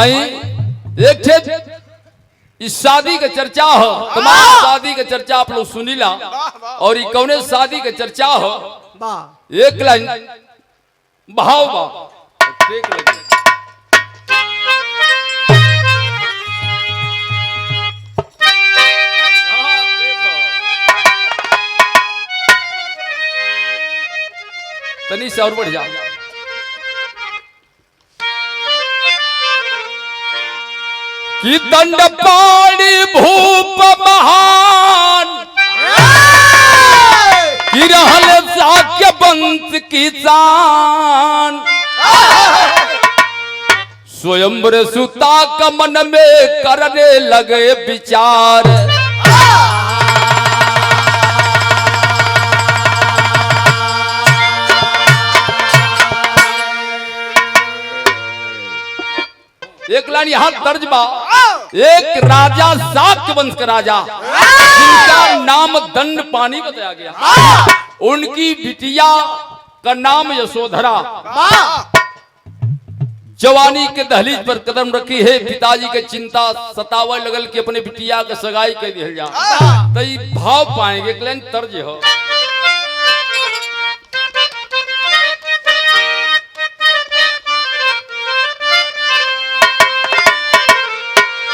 एक इस शादी के चर्चा हो, तमाम शादी के चर्चा आप लोग सुनीला और ये कौने शादी के चर्चा हो। एक लाइन भाव बा तनी से और बढ़ जा। कि दंड पाणी भूप महान कि रहल साक्य वंश की शान। स्वयंवर सुता का मन में करने लगे विचार। एक लाइन यहां दर्ज बा। एक राजा शाक्य वंश का राजा जिनका नाम दंड पानी बताया गया, उनकी बिटिया का नाम यशोधरा जवानी के दहलीज पर कदम रखी है। पिताजी के चिंता सतावे लगल कि अपने बिटिया के सगाई कर दिया जा। तो ये भाव पाएंगे एक लाइन तर्ज हो।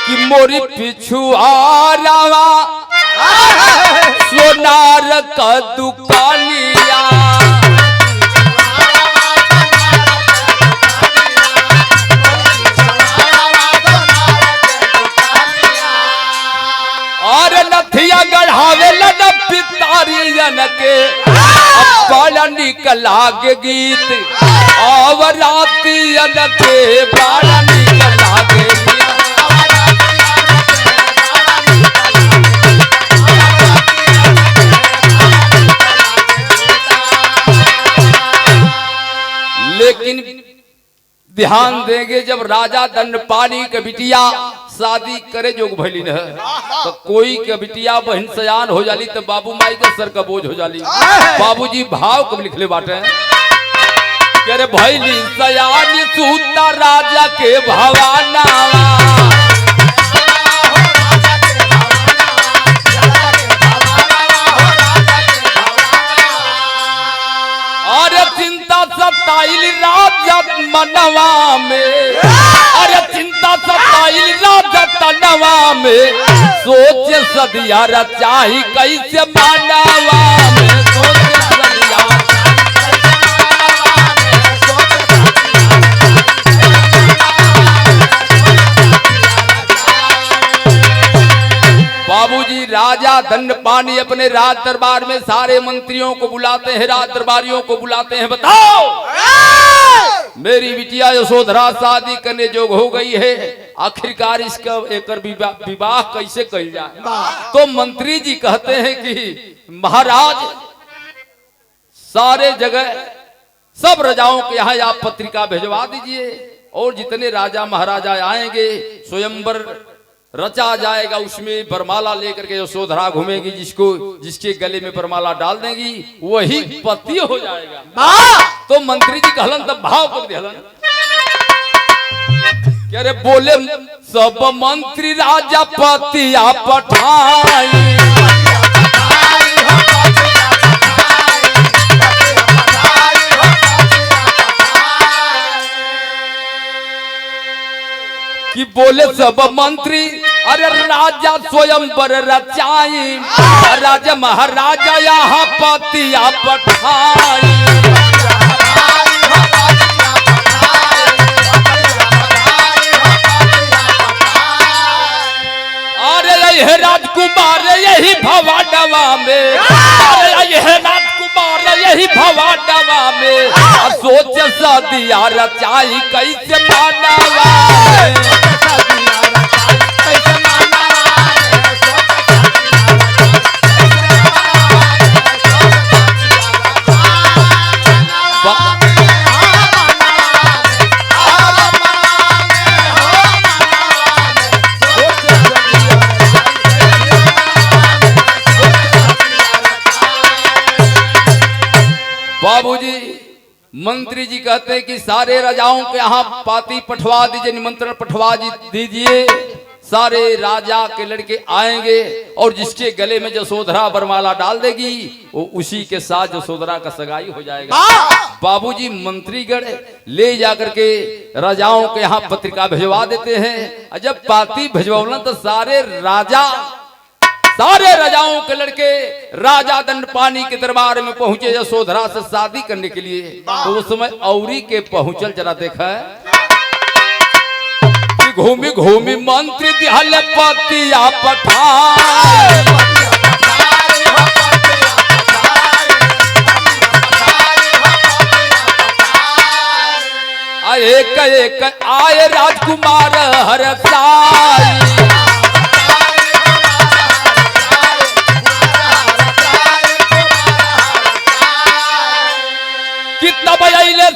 कि मोरी पिछुआरा सोनार का दुकानिया। और नथिया गढ़ावे लन पितारियन के बड़ा निकला के गीत और रातियन के बड़ा निकला के गीत। लेकिन ध्यान देंगे जब राजा दंडपानी के बिटिया शादी करे जोग भैली न तो कोई के बिटिया बहन सयान हो जाली तो बाबू माई के सर का बोझ हो जाली। बाबूजी भाव कब लिखले बाटे कि रे भैली सयान सूता राजा के भवाना। सताइल राजा मनवा में, अरे चिंता सताइल राजा तनवा में। सोच सदिया रचाही कैसे मानवा में। सोच सदिया बाबूजी राजा दंडपानी अपने राज दरबार में सारे मंत्रियों को बुलाते हैं, राज दरबारियों को बुलाते हैं। बताओ मेरी बिटिया यशोधरा शादी करने जोग हो गई है, आखिरकार इसका एक विवाह कैसे किया जाए। तो मंत्री जी कहते हैं कि महाराज सारे जगह सब राजाओं के यहाँ आप पत्रिका भिजवा दीजिए और जितने राजा महाराजा आएंगे स्वयंवर रचा जाएगा। उसमें बरमाला लेकर के यशोधरा घूमेगी, जिसके गले में बरमाला डाल देंगी वही पति हो जाएगा। तो मंत्री जी कहलन तब भाव कर दिहलन क्या रे बोले सब मंत्री राजा पति आप पठाई। कि बोले सब मंत्री अरे राजा स्वयंवर रचाई। राजा महाराजा यहाँ पतिया पठाई। अरे यही राजकुमार यही भवाडवा में, अरे यही राजकुमार यही भवाडवा में। सोच सदिया रचाई कैसे मानवा में। बाबूजी मंत्री जी कहते हैं कि सारे राजाओं के यहाँ पाती पठवा दीजिए, निमंत्रण पठवा दीजिए। सारे राजा के लड़के आएंगे और जिसके गले में यशोधरा वरमाला डाल देगी वो उसी के साथ यशोधरा का सगाई हो जाएगा। बाबूजी मंत्रीगण ले जाकर के राजाओं के यहाँ पत्रिका भिजवा देते हैं। और जब पाती भिजवाना तो सारे राजाओं के लड़के राजा दंडपानी के दरबार में पहुंचे यशोधरा से शादी करने के लिए। तो उस समय औरी के पहुंचल जरा देखा घूमी घूमी मंत्री दिहल पतिया पठाए, एक एक आए राजकुमार हरसाई,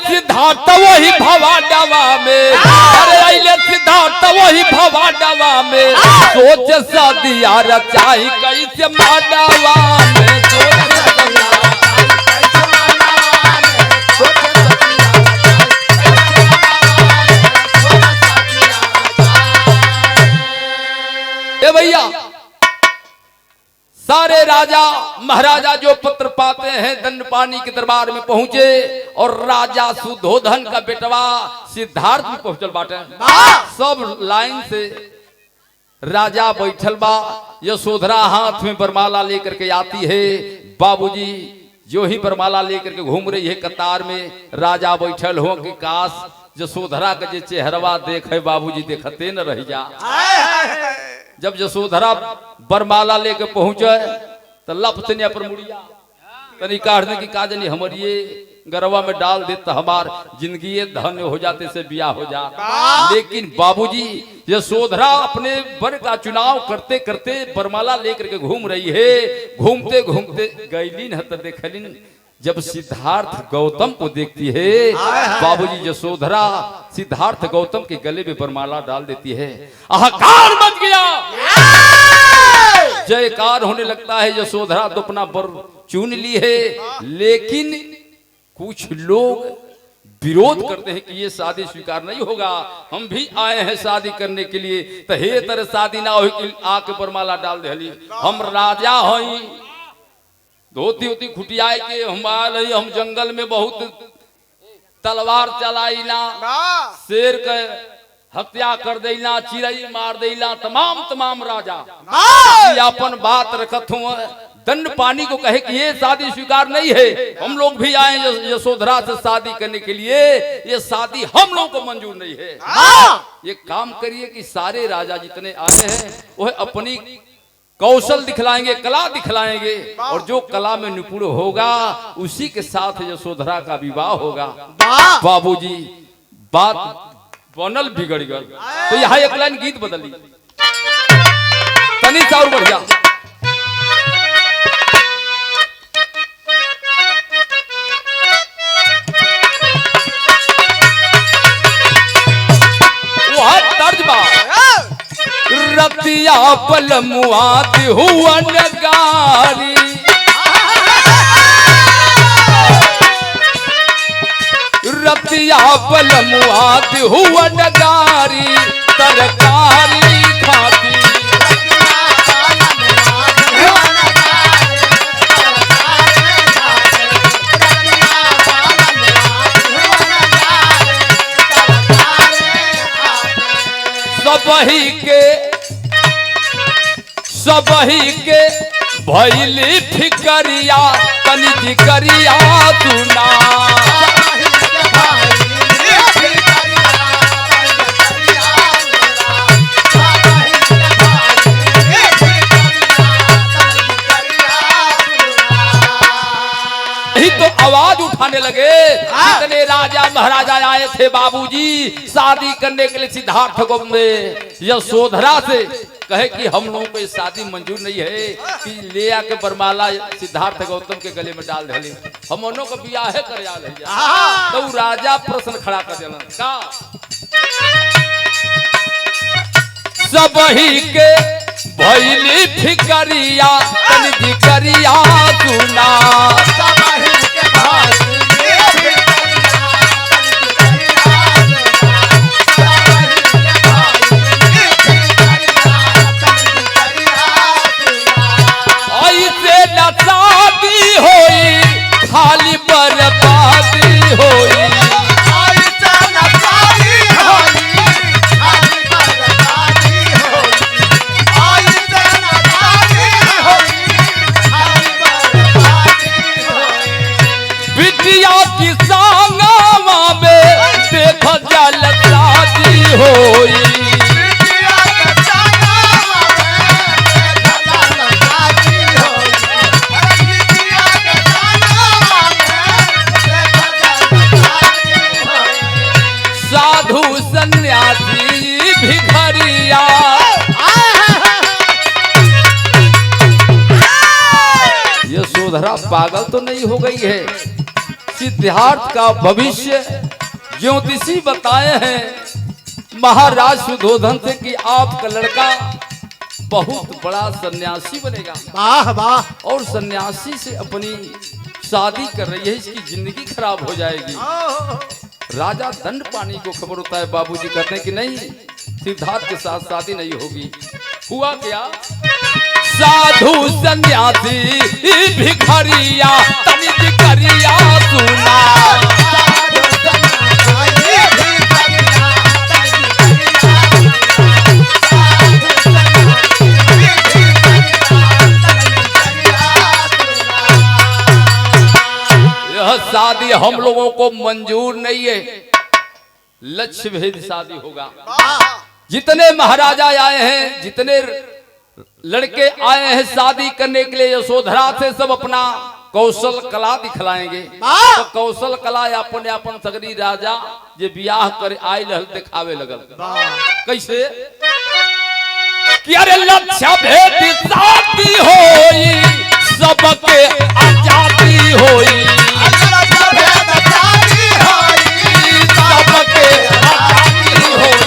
सिद्धार्थ वही भवाडवा में, अरे अइले सिद्धार्थ वही भवाडवा में, सोच सदिया रचाई कैसे माडवा में, ए भैया सारे राजा महाराजा जो पत्र पाते हैं दंडपानी के दरबार में पहुंचे और राजा सुधोधन का बेटवा सिद्धार्थ भी पहुंचल बाटे। सब लाइन से राजा बैठल बा, यशोधरा हाथ में वरमाला लेकर के आती है। बाबूजी जो ही वरमाला लेकर के घूम रही है कतार में, राजा बैठल हो कि काश यशोधरा का जो चेहरवा देखे बाबूजी देखते न रह जा। जब यशोधरा वरमाला लेके पहुंचे तो लपतने पर मुड़िया तनी काटने की काजनी हमर ये गरवा में डाल दे तो हमार जिंदगी धन्य हो जाते से बियाह हो जा। लेकिन बाबूजी यशोधरा अपने वर का चुनाव करते करते वरमाला लेकर के घूम रही है। घूमते घूमते गईलीन है तो देखलिन जब सिद्धार्थ गौतम को देखती है बाबूजी यशोधरा सिद्धार्थ गौतम के गले में वरमाला डाल देती है। हाहाकार मच गया, जयकार होने लगता है। यशोधरा तो अपना वर चुन ली है, लेकिन कुछ लोग विरोध करते हैं कि ये शादी स्वीकार नहीं होगा, हम भी आए हैं शादी करने के लिए, तो हे तरह शादी ना हो कि आके वरमाला डाल दे। हम राजा हई, धोती होती खुटियाए के हम आए, हम जंगल में बहुत तलवार चलाइला, शेर के हत्या कर देना, चिड़ई मार देना, तमाम राजा अपन बात रखत हूँ। दंडपानी को कहे कि ये शादी स्वीकार नहीं है, हम लोग भी आए यशोधरा से शादी करने के लिए, ये शादी हम लोग को मंजूर नहीं है। ये काम करिए कि सारे राजा जितने आए हैं वह अपनी कौशल दिखलाएंगे, कला दिखलाएंगे, और जो कला में निपुण होगा उसी के साथ यशोधरा का विवाह होगा। बाबूजी बात बनल बिगड़ गल, तो यहाँ एक लाइन गीत बदली तनी सा और बढ़िया। वह तर्ज बा रतिया पलमुआ हुआ नगारी, रतिया पलमुआ हुआ नगारी, तरकारी खाती सबही के भैली फिकरिया तनी जिकरिया सुना, तो आवाज उठाने लगे। इतने राजा महाराजा आए थे बाबूजी शादी करने के लिए सिद्धार्थ को यशोधरा से कहे कि हम लोगों को शादी मंजूर नहीं है कि ले आके वरमाला सिद्धार्थ गौतम के गले में डाल दे, हम उन्हों को बियाह कर जा। तो राजा प्रश्न खड़ा कर दिया का सबही के भैली फिकरिया तनी जिकरिया सुना, सबही के भैली फिकरिया भिखरिया। यशोधरा पागल तो नहीं हो गई है। सिद्धार्थ का भविष्य ज्योतिषी बताए हैं महाराज सुधोधन से कि आपका लड़का बहुत बड़ा सन्यासी बनेगा। वाह वाह। और सन्यासी से अपनी शादी कर रही है, इसकी जिंदगी खराब हो जाएगी। राजा दंडपाणी को खबर होता है, बाबूजी कहते हैं कि नहीं, सिद्धार्थ के साथ शादी नहीं होगी। हुआ क्या? साधु सन्यासी भिखरिया तनिज करिया सुना। यह शादी हम लोगों को मंजूर नहीं है, लक्ष्य भेद शादी होगा। जितने महाराजा आए हैं, जितने लड़के आए हैं शादी करने के लिए यशोधरा से, सब अपना कौशल कला दिखलाएंगे। तो कौशल कला अपन अपन सगरी राजा जे ब्याह करे आए रहल दिखावे लगल। कैसे कि अरे लक्ष्य भेद शादी होई, सबके आजादी होई, सबके आजादी होई।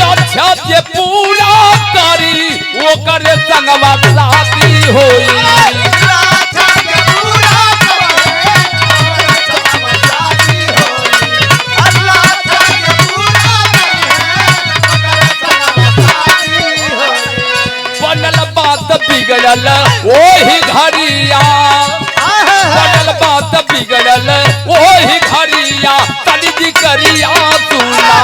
लक्ष्य जे पूरा करी वो करे संगवा शादी होई। बनल बात बिगड़ल ओही घरिया, बनल बात बिगड़ल ओही घरिया तनिज करिया सुना।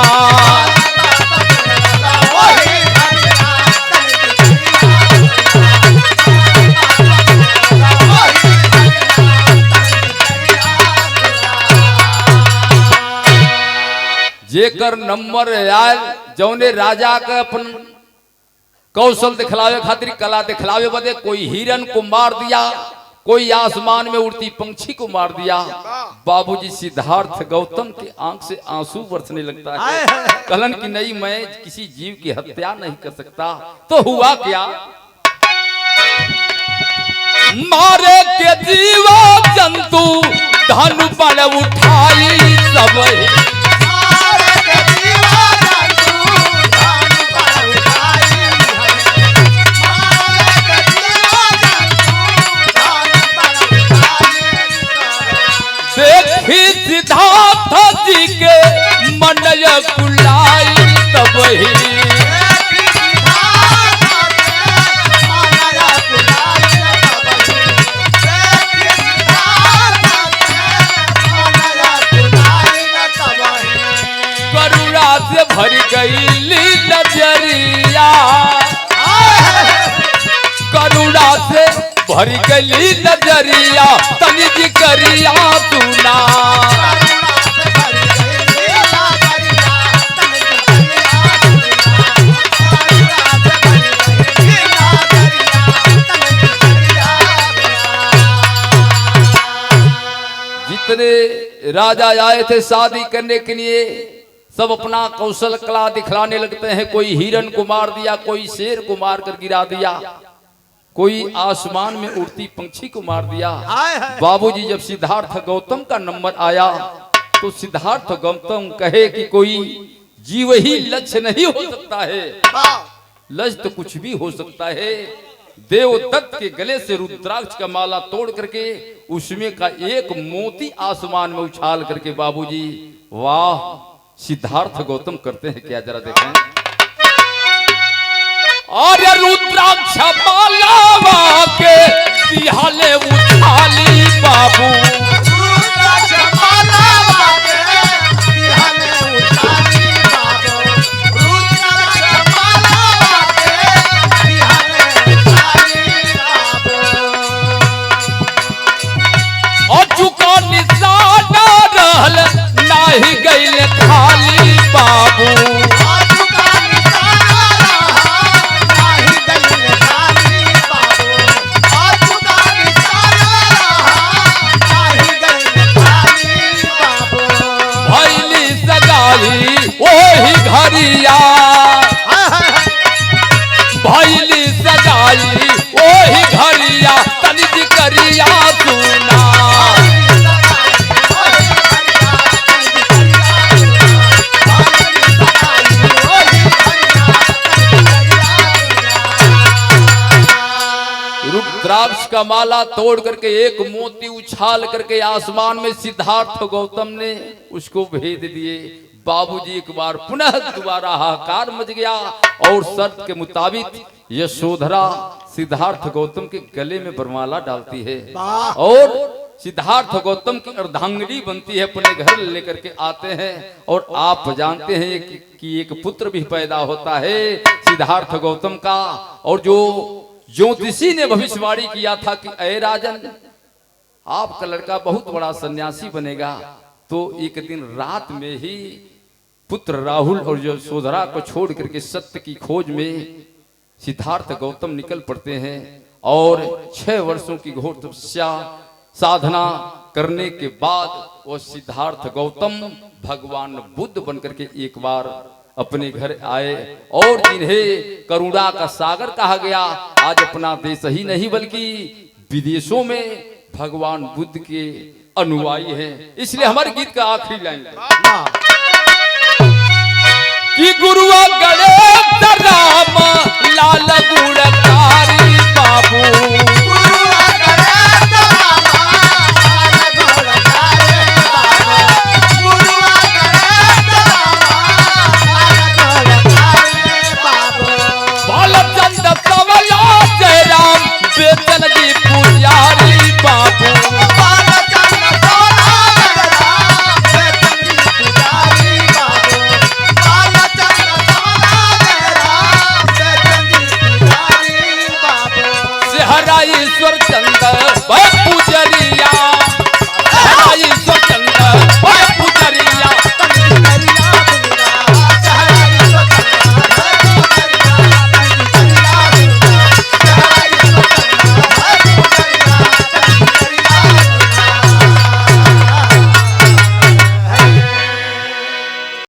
जेकर नंबर आयल जौने राजा के अपन कौशल दिखलावे खातिर कला दिखलावे बदे कोई हिरन को मार दिया, कोई आसमान में उड़ती पंछी को मार दिया। बाबूजी सिद्धार्थ गौतम के आंख से आंसू बरसने लगता है। कहलन कि नहीं, मैं किसी जीव की हत्या नहीं कर सकता। तो हुआ क्या? मारे के जीवा जंतु धनु बल उठाई सब, देखी सिद्धार्थ जी के मनय कुलाई तब ही। करुणा से भर गई नजरिया, करुणा से भर गई नजरिया तनिज करिया सुना। जितने राजा आए थे शादी करने के लिए सब अपना कौशल कला दिखलाने लगते हैं। कोई हिरन को मार दिया, कोई शेर को मार कर गिरा दिया, कोई आसमान में उड़ती पंछी को मार दिया। बाबूजी जब सिद्धार्थ गौतम का नंबर आया तो सिद्धार्थ गौतम कहे कि कोई जीव ही लक्ष्य नहीं हो सकता है, लक्ष्य तो कुछ भी हो सकता है। देवदत्त के गले से रुद्राक्ष का माला तोड़ करके उसमें का एक मोती आसमान में उछाल करके बाबूजी वाह सिद्धार्थ गौतम करते हैं क्या, जरा देखें। और रुद्राक्ष माला के दिहाले उछाली बाबू, रुद्राक्ष माला के दिहाले उछाली बाबू, रुद्राक्ष माला के दिहाले उछाली बाबू। और चुका निशाना रहल नाही गइल खाली बाबू, का माला तोड़ करके एक मोती उछाल करके आसमान में सिद्धार्थ गौतम ने उसको भेज दिए। बाबूजी एक बार पुनः दोबारा हाहाकार मच गया और शर्त के मुताबिक यशोधरा सिद्धार्थ गौतम के गले में वरमाला डालती है और सिद्धार्थ गौतम की अर्धांगिनी बनती है। अपने घर लेकर के आते हैं और आप जानते हैं कि एक पुत्र भी पैदा होता है सिद्धार्थ गौतम का। और जो ज्योतिषी ने भविष्यवाणी किया था कि अय राजन, आपका लड़का बहुत बड़ा सन्यासी बनेगा, तो एक दिन रात में ही पुत्र राहुल और यशोधरा को छोड़ करके सत्य की खोज में सिद्धार्थ गौतम निकल पड़ते हैं और 6 वर्षों की घोर तपस्या साधना करने के बाद वो सिद्धार्थ गौतम भगवान बुद्ध बनकर के एक बार अपने घर आए और जिन्हें करुणा का सागर कहा गया, आज अपना देश ही नहीं बल्कि विदेशों में भगवान बुद्ध के अनुयायी हैं। इसलिए हमारे गीत का आखिरी लाइन कि गुरुआ गणेश राम लाल गुणकारी बाबू